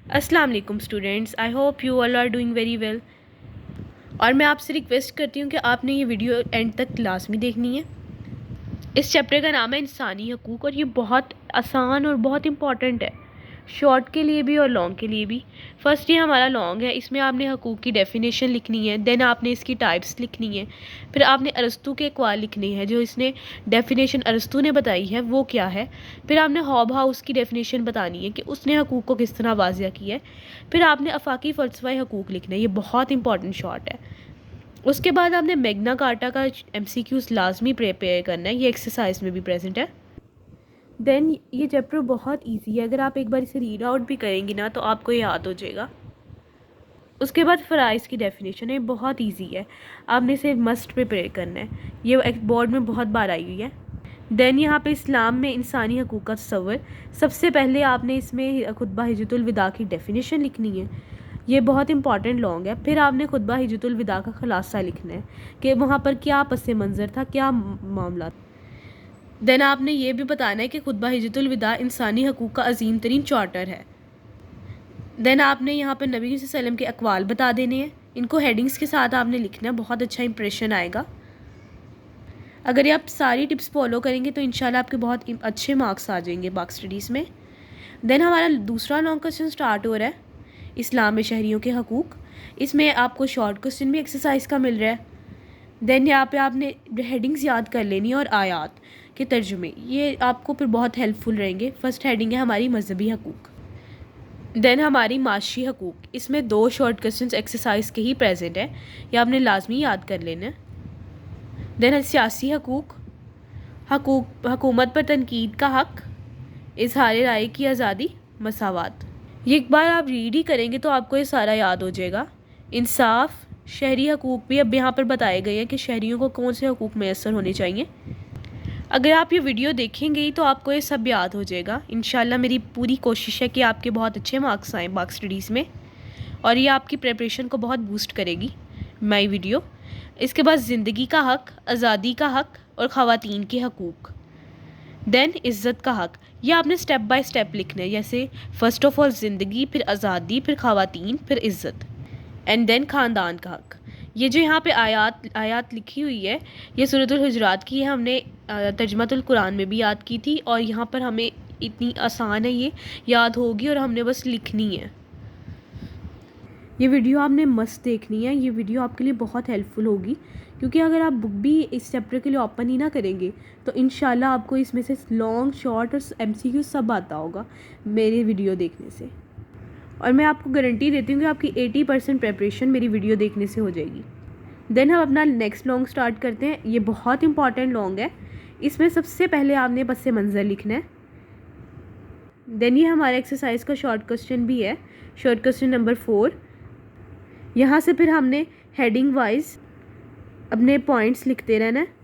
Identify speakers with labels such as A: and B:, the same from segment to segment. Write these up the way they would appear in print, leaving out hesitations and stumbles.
A: अस्सलाम वालेकुम students, I hope you all are doing very well. और मैं आपसे रिक्वेस्ट करती हूँ कि आपने ये वीडियो एंड तक लाजमी देखनी है। इस चैप्टर का नाम है इंसानी हकूक़ और ये बहुत आसान और बहुत इंपॉर्टेंट है, शॉर्ट के लिए भी और लॉन्ग के लिए भी। फर्स्ट ये हमारा लॉन्ग है, इसमें आपने हकूक़ की डेफिनेशन लिखनी है, देन आपने इसकी टाइप्स लिखनी है, फिर आपने अरस्तू के अक़वाल लिखने हैं, जो इसने डेफिनेशन अरस्तू ने बताई है वो क्या है। फिर आपने हॉबहाउस की डेफिनेशन बतानी है कि उसने हकूक़ को किस तरह वाज़िया किया है। फिर आपने अफ़ाकी फ़लसफ़ा हकूक़ लिखना है, ये बहुत इंपॉर्टेंट शॉर्ट है। उसके बाद आपने मैग्ना कार्टा का MCQs लाजमी प्रिपेयर करना है, ये एक्सरसाइज में भी प्रेजेंट है। देन ये चैप्टर बहुत इजी है, अगर आप एक बार इसे रीड आउट भी करेंगी ना तो आपको ये याद हो जाएगा। उसके बाद फ़राइज़ की डेफिनेशन है, बहुत इजी है, आपने इसे मस्ट प्रिपेयर करना है, ये बोर्ड में बहुत बार आई हुई है। देन यहाँ पे इस्लाम में इंसानी हकूक़ का तस्व्वुर, सबसे पहले आपने इसमें खुतबा हिज्जतुल विदा की डेफिनेशन लिखनी है, ये बहुत इंपॉर्टेंट लॉन्ग है। फिर आपने खुतबा हिज्जतुल विदा का खुलासा लिखना है कि वहाँ पर क्या पस मंज़र था, क्या मामला। देन आपने ये भी बताना है कि खुतबा हिज्जतुल विदा इंसानी हकूक़ का अजीम तरीन चार्टर है। देन आपने यहाँ पर नबी सल्लल्लाहु अलैहि वसल्लम के अक़वाल बता देने हैं, इनको हेडिंग्स के साथ आपने लिखना है, बहुत अच्छा इंप्रेशन आएगा। अगर ये आप सारी टिप्स फॉलो करेंगे तो इंशाल्लाह आपके बहुत अच्छे मार्क्स आ जाएंगे बाकी स्टडीज़ में। देन हमारा दूसरा लॉन्ग क्वेश्चन स्टार्ट हो रहा है, इस्लाम में शहरियों के हकूक़। इसमें आपको शॉर्ट क्वेश्चन भी एक्सरसाइज का मिल रहा है। देन यहाँ पे आपने हेडिंग्स याद कर लेनी है और आयात के तर्जुमे, ये आपको फिर बहुत हेल्पफुल रहेंगे। फर्स्ट हेडिंग है हमारी मजहबी हकूक़, देन हमारी माशी हकूक़, इसमें 2 शॉर्ट क्वेश्चन एक्सरसाइज के ही प्रेजेंट है, ये आपने लाजमी याद कर लेना है। देन सियासी हकूक़, हुकूमत पर तनकीद का हक़, इजहार राय की आज़ादी, मसावात। ये एक बार आप रीड ही करेंगे तो आपको ये सारा याद हो जाएगा। इंसाफ, शहरी हकूक़ भी अब यहाँ पर बताए गए हैं कि शहरियों को कौन से हकूक़ मैसर होने चाहिए। अगर आप ये वीडियो देखेंगे ही तो आपको ये सब याद हो जाएगा। इंशाल्लाह मेरी पूरी कोशिश है कि आपके बहुत अच्छे मार्क्स आएँ बाकी स्टडीज़ में, और ये आपकी प्रिपरेशन को बहुत बूस्ट करेगी माई वीडियो। इसके बाद ज़िंदगी का हक़, आज़ादी का हक़ और ख़वातीन के हकूक़। देन इज़्ज़त का हक़, ये आपने स्टेप बाय स्टेप लिखना है, जैसे फ़र्स्ट ऑफ ऑल ज़िंदगी, फिर आज़ादी, फिर ख़वातीन, फिर इज़्ज़त, एंड देन ख़ानदान का हक़। ये जो यहाँ पे आयात लिखी हुई है, ये सूरतुल हुजरात की है, हमने तर्जुमातुल कुरान में भी याद की थी, और यहाँ पर हमें इतनी आसान है, ये याद होगी और हमने बस लिखनी है। ये वीडियो आपने मस्त देखनी है, ये वीडियो आपके लिए बहुत हेल्पफुल होगी, क्योंकि अगर आप बुक भी इस चैप्टर के लिए ओपन ही ना करेंगे तो इंशाल्लाह आपको इसमें से लॉन्ग, शॉर्ट और MCQ सब आता होगा मेरे वीडियो देखने से। और मैं आपको गारंटी देती हूँ कि आपकी 80% प्रेपरेशन मेरी वीडियो देखने से हो जाएगी। देन हम अपना नेक्स्ट लॉन्ग स्टार्ट करते हैं, ये बहुत इंपॉर्टेंट लॉन्ग है, इसमें सबसे पहले आपने पस मंज़र लिखना है। देन ये हमारा एक्सरसाइज का शॉर्ट क्वेश्चन भी है, शॉर्ट क्वेश्चन नंबर 4। यहाँ से फिर हमने हेडिंग वाइज अपने पॉइंट्स लिखते रहना है।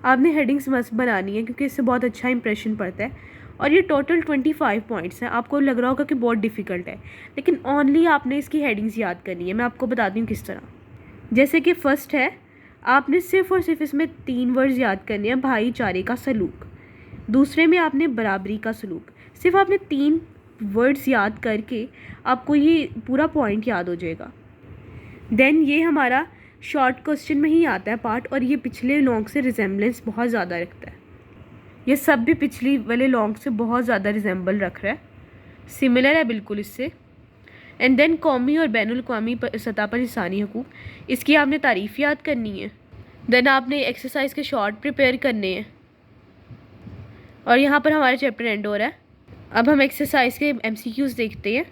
A: आपने हेडिंग्स मस्त बनानी है क्योंकि इससे बहुत अच्छा इंप्रेशन पड़ता है, और ये टोटल 25 पॉइंट्स हैं। आपको लग रहा होगा कि बहुत डिफ़िकल्ट है, लेकिन ओनली आपने इसकी हेडिंग्स याद करनी है। मैं आपको बताती हूँ किस तरह। जैसे कि फ़र्स्ट है, आपने सिर्फ़ और सिर्फ इसमें 3 वर्ड्स याद करने हैं, भाईचारे का सलूक। दूसरे में आपने बराबरी का सलूक। सिर्फ आपने 3 वर्ड्स याद करके आपको ये पूरा पॉइंट याद हो जाएगा। देन ये हमारा शॉर्ट क्वेश्चन में ही आता है पार्ट, और ये पिछले लॉन्ग से रिजेम्बलेंस बहुत ज़्यादा रखता है। ये सब भी पिछली वाले लॉन्ग से बहुत ज़्यादा रिजेंबल रख रहा है, सिमिलर है बिल्कुल इससे। एंड देन कौमी और बैनुल अक़वामी सतह पर इंसानी हकूक़, इसकी आपने तारीफ़ याद करनी है। देन आपने एक्सरसाइज के शॉर्ट प्रिपेयर करने हैं, और यहाँ पर हमारा चैप्टर एंड हो रहा है। अब हम एक्सरसाइज के MCQs देखते हैं,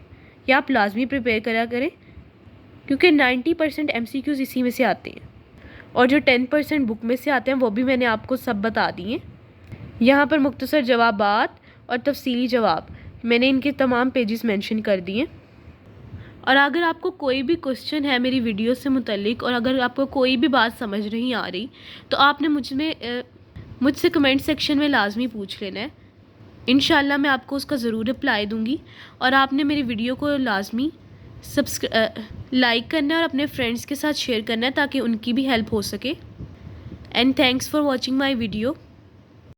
A: या आप लाजमी प्रिपेयर करा करें क्योंकि 90% MCQs इसी में से आते हैं, और जो 10% बुक में से आते हैं वो भी मैंने आपको सब बता दिए। यहाँ पर मुख्तसर जवाबात और तफसीली जवाब मैंने इनके तमाम पेजेस मेंशन कर दिए। और अगर आपको कोई भी क्वेश्चन है मेरी वीडियो से मुतल्लिक, और अगर आपको कोई भी बात समझ नहीं आ रही, तो आपने मुझसे कमेंट सेक्शन में लाजमी पूछ लेना है। इंशाल्लाह मैं आपको उसका ज़रूर रिप्लाई दूँगी, और आपने मेरी वीडियो को लाजमी लाइक करना है और अपने फ्रेंड्स के साथ शेयर करना है ताकि उनकी भी हेल्प हो सके। And thanks for watching my video.